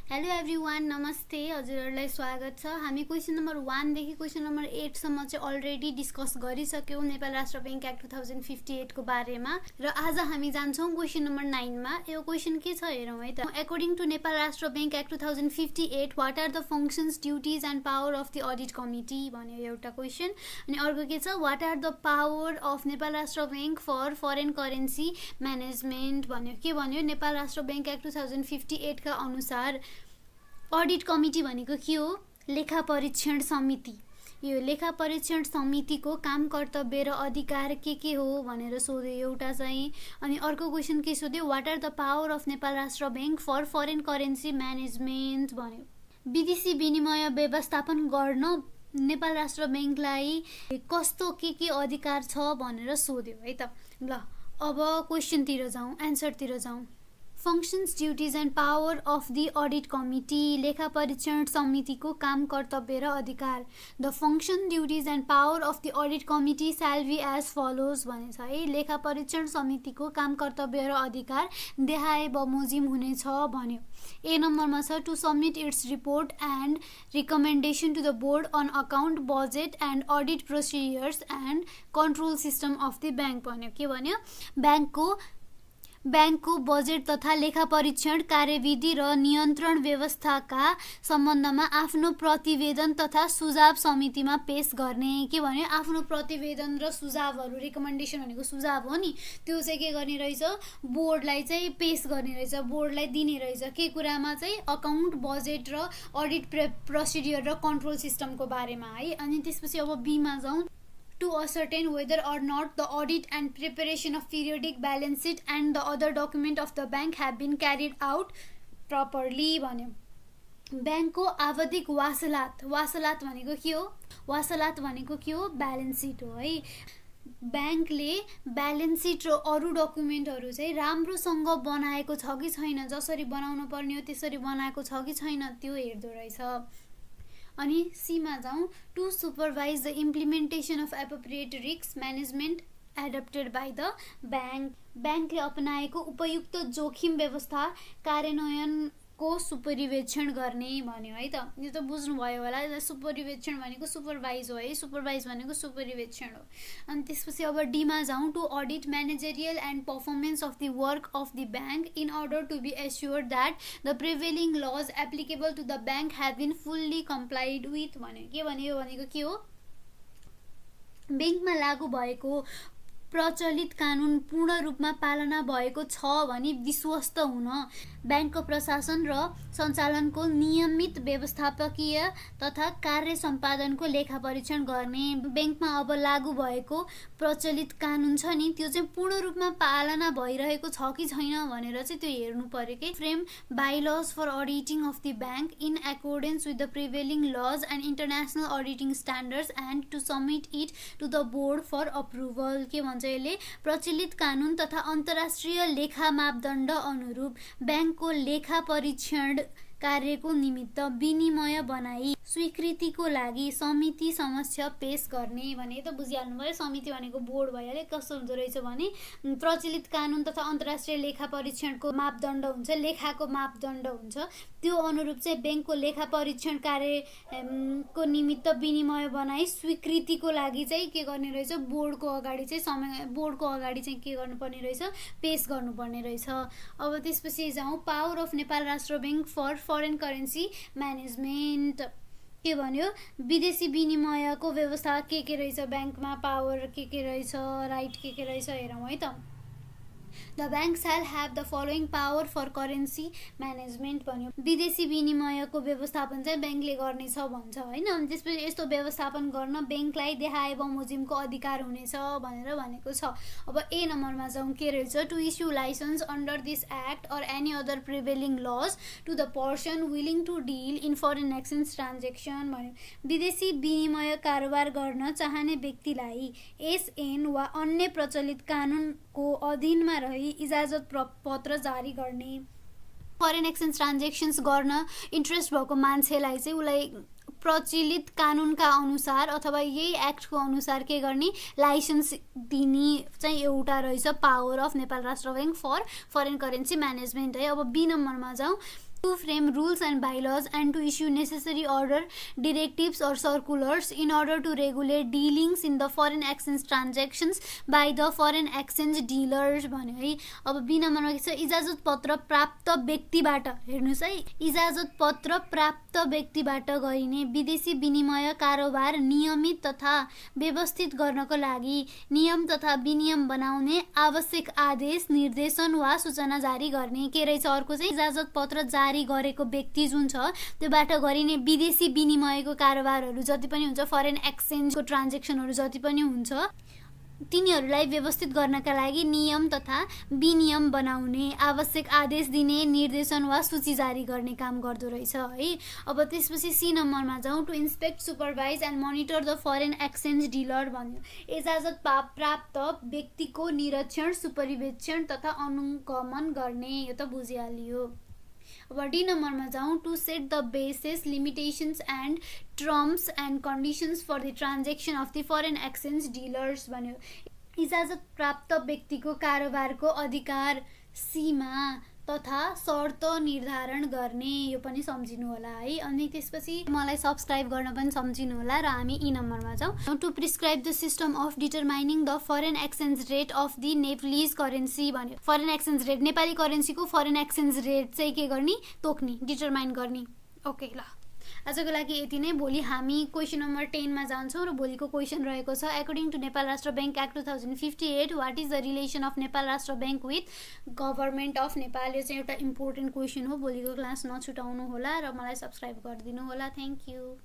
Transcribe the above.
Hello everyone, नमस्ते। हजुरहरूलाई स्वागत छ। हामी क्वेसन नम्बर 1 देखि क्वेसन नम्बर 8 सम्म चाहिँ अलरेडी डिस्कस गरिसक्यौँ नेपाल राष्ट्र बैंक एक्ट 2058 को बारेमा, र आज हामी जान्छौँ क्वेसन नम्बर 9 मा। यो क्वेसन के छ हेरौँ है त। अकर्डिङ टु नेपाल राष्ट्र bank act 2058, what are the functions, duties and power of the audit committee भन्यो एउटा क्वेसन। अनि अर्को के छ, what are the power of Nepal राष्ट्र bank for foreign currency management भन्यो। के भन्यो, नेपाल राष्ट्र बैंक एक्ट 2058 का अनुसार अडिट कमिटी भनेको के हो? लेखा परीक्षण समिति। यो लेखा परीक्षण समितिको काम, कर्तव्य र अधिकार के हो भनेर सोध्यो एउटा चाहिँ। अनि अर्को क्वेसन के सोध्यो, what are the power of Nepal राष्ट्र bank for foreign currency management भन्यो। विदेशी विनिमय व्यवस्थापन गर्न नेपाल राष्ट्र बैंकलाई कस्तो के अधिकार छ भनेर सोध्यो है त। ल अब क्वेसनतिर जाउँ, एन्सरतिर जाउँ। Functions, duties and power of the audit committee, लेखा परीक्षण समितिको काम, कर्तव्य र अधिकार। The function, duties and power of the audit committee shall be as follows भनेछ है। लेखा परीक्षण समितिको काम, कर्तव्य र अधिकार देखाए बमोजिम हुनेछ भन्यो। ए नम्बरमा छ, to submit its report and recommendation to the board on account, budget and audit procedures and control system of the bank भन्यो। के भन्यो, ब्याङ्कको बजेट तथा लेखा परीक्षण कार्यविधि र नियन्त्रण व्यवस्थाका सम्बन्धमा आफ्नो प्रतिवेदन तथा सुझाव समितिमा पेश गर्ने। के भन्यो, आफ्नो प्रतिवेदन र सुझावहरू, रिकमेन्डेसन भनेको सुझाव हो नि, त्यो चाहिँ के गर्ने रहेछ, बोर्डलाई चाहिँ पेश गर्ने रहेछ, बोर्डलाई दिने रहेछ। के कुरामा चाहिँ, अकाउन्ट, बजेट र अडिट प्रोसिडियर र कन्ट्रोल सिस्टमको बारेमा है। अनि त्यसपछि अब बीमा जाउँ। To ascertain whether or not the audit and preparation of periodic balance sheet and the other document of the bank have been carried out properly भन्यो। ब्याङ्कको आवधिक वासलात भनेको के हो? वासलात भनेको के हो? ब्यालेन्स सिट हो है। ब्याङ्कले ब्यालेन्स सिट र अरू डकुमेन्टहरू चाहिँ राम्रोसँग बनाएको छ कि छैन, जसरी बनाउनु पर्ने हो त्यसरी बनाएको छ कि छैन, त्यो हेर्दो रहेछ। अनि सीमा जाउँ। To supervise the implementation of appropriate risk management adapted by the ब्याङ्कले अपनाएको उपयुक्त जोखिम व्यवस्था कार्यान्वयनको सुपरिवेक्षण गर्ने भन्यो है त। यो त बुझ्नुभयो होला, सुपरिवेक्षण भनेको सुपरभाइज हो है, सुपरभाइज भनेको सुपरिवेक्षण हो। अनि त्यसपछि अब डीमा जाउँ। To audit managerial and performance of the work of the bank in order to be assured that the prevailing laws applicable to the bank have been fully complied with भन्यो। के भन्यो भनेको के हो, ब्याङ्कमा लागू भएको प्रचलित कानुन पूर्ण रूपमा पालना भएको छ भनी विश्वस्त हुन ब्याङ्कको प्रशासन र सञ्चालनको नियमित व्यवस्थापकीय तथा कार्य सम्पादनको लेखा परीक्षण गर्ने। ब्याङ्कमा अब लागू भएको प्रचलित कानुन छ नि, त्यो चाहिँ पूर्ण रूपमा पालना भइरहेको छ कि छैन भनेर चाहिँ त्यो हेर्नु पर्यो कि। Frame bylaws for auditing of the bank in accordance with the prevailing laws and international auditing standards and to submit it to the board for approval. के भन्छ यसले, प्रचलित कानुन तथा अन्तर्राष्ट्रिय लेखा मापदण्ड अनुरूप ब्याङ्कको लेखा परीक्षण कार्यको निमित्त विनिमय बनाई स्वीकृतिको लागि समिति समक्ष पेश गर्ने भने। त बुझिहाल्नु भयो, समिति भनेको बोर्ड भइहाल्यो। कस्तो हुँदो रहेछ भने, प्रचलित कानुन तथा अन्तर्राष्ट्रिय लेखा परीक्षणको मापदण्ड हुन्छ, लेखाको मापदण्ड हुन्छ, त्यो अनुरूप चाहिँ ब्याङ्कको लेखा परीक्षण कार्यको निमित्त विनिमय बनाई स्वीकृतिको लागि चाहिँ के गर्ने रहेछ, बोर्डको अगाडि चाहिँ के गर्नुपर्ने रहेछ, पेश गर्नुपर्ने रहेछ। अब त्यसपछि जाउँ। पावर अफ नेपाल राष्ट्र bank for foreign currency management. के भन्यो, विदेशी विनिमयको व्यवस्था के रहेछ ब्याङ्कमा, पावर के रहेछ, राइट के रहेछ हेरौँ है त। The bank shall have the following power for currency management भन्यो। विदेशी विनिमयको व्यवस्थापन चाहिँ ब्याङ्कले गर्नेछ भन्छ होइन। अनि त्यसपछि यस्तो व्यवस्थापन गर्न ब्याङ्कलाई देखाए बमोजिमको अधिकार हुनेछ भनेर भनेको छ। अब ए नम्बरमा जाउँ। के रहेछ, to issue licence under this act or any other prevailing laws to the person willing to deal in foreign exchange transaction भन्यो। विदेशी विनिमय कारोबार गर्न चाहने व्यक्तिलाई एसएन वा अन्य प्रचलित कानुनको अधीनमा रही इजाजत पत्र जारी गर्ने। फरेन एक्सचेन्ज ट्रान्जेक्सन्स गर्न इन्ट्रेस्ट भएको मान्छेलाई चाहिँ उसलाई प्रचलित कानुनका अनुसार अथवा यही एक्टको अनुसार के गर्ने, लाइसेन्स दिने चाहिँ एउटा रहेछ पावर अफ नेपाल राष्ट्र bank for foreign currency management है। अब बी नम्बरमा जाउँ। to frame rules and bylaws and to issue necessary order, directives or circulars in order to regulate dealings in the foreign exchange transactions by the foreign exchange dealers भन्यो है। अब be नम्बरमा के छ इजाजत पत्र प्राप्त व्यक्तिबाट, हेर्नुस् है, इजाजत पत्र प्राप्त व्यक्तिबाट गरिने विदेशी विनिमय कारोबार नियमित तथा व्यवस्थित गर्नको लागि नियम तथा विनियम बनाउने आवश्यक आदेश, निर्देशन वा सूचना जारी गर्ने। के रहेछ अर्को चाहिँ इजाजत पत्र जारी गरेको व्यक्ति जुन छ त्योबाट गरिने विदेशी विनिमयको कारोबारहरू जति पनि हुन्छ, फरेन एक्सचेन्जको ट्रान्जेक्सनहरू जति पनि हुन्छ, तिनीहरूलाई व्यवस्थित गर्नका लागि नियम तथा विनियम बनाउने, आवश्यक आदेश दिने, निर्देशन वा सूची जारी गर्ने काम गर्दो रहेछ है। अब त्यसपछि सी नम्बरमा जाउँ। To inspect, supervise and monitor the foreign exchange dealer भन्यो। इजाजत प्राप्त व्यक्तिको निरीक्षण, सुपरिवेक्षण तथा अनुगमन गर्ने, यो त बुझिहालियो। अब डी नम्बरमा जाउँ। To set the basis, limitations and terms and conditions for the transaction of the foreign exchange dealers भन्यो। इजाजत प्राप्त व्यक्तिको कारोबारको अधिकार, सीमा तथा शर्त निर्धारण गर्ने, यो पनि सम्झिनु होला है। अनि त्यसपछि मलाई सब्सक्राइब गर्न पनि सम्झिनु होला र हामी ई नम्बरमा जाउँ। To prescribe the system of determining the foreign exchange rate of the Nepalese currency भन्यो। फरेन एक्सचेन्ज रेट, नेपाली करेन्सीको फरेन एक्सचेन्ज रेट चाहिँ के गर्ने, तोक्ने, डिटरमाइन गर्ने। ओके ल, आजको लागि यति नै। भोलि हामी क्वेसन नम्बर 10 मा जान्छौँ र भोलिको क्वेसन रहेको छ according to Nepal Rastra Bank Act 2058 what is the relation of Nepal Rastra Bank with Government of Nepal. यो चाहिँ एउटा इम्पोर्टेन्ट क्वेसन हो। भोलिको क्लास नछुटाउनु होला र मलाई सब्सक्राइब गरिदिनु होला। Thank you.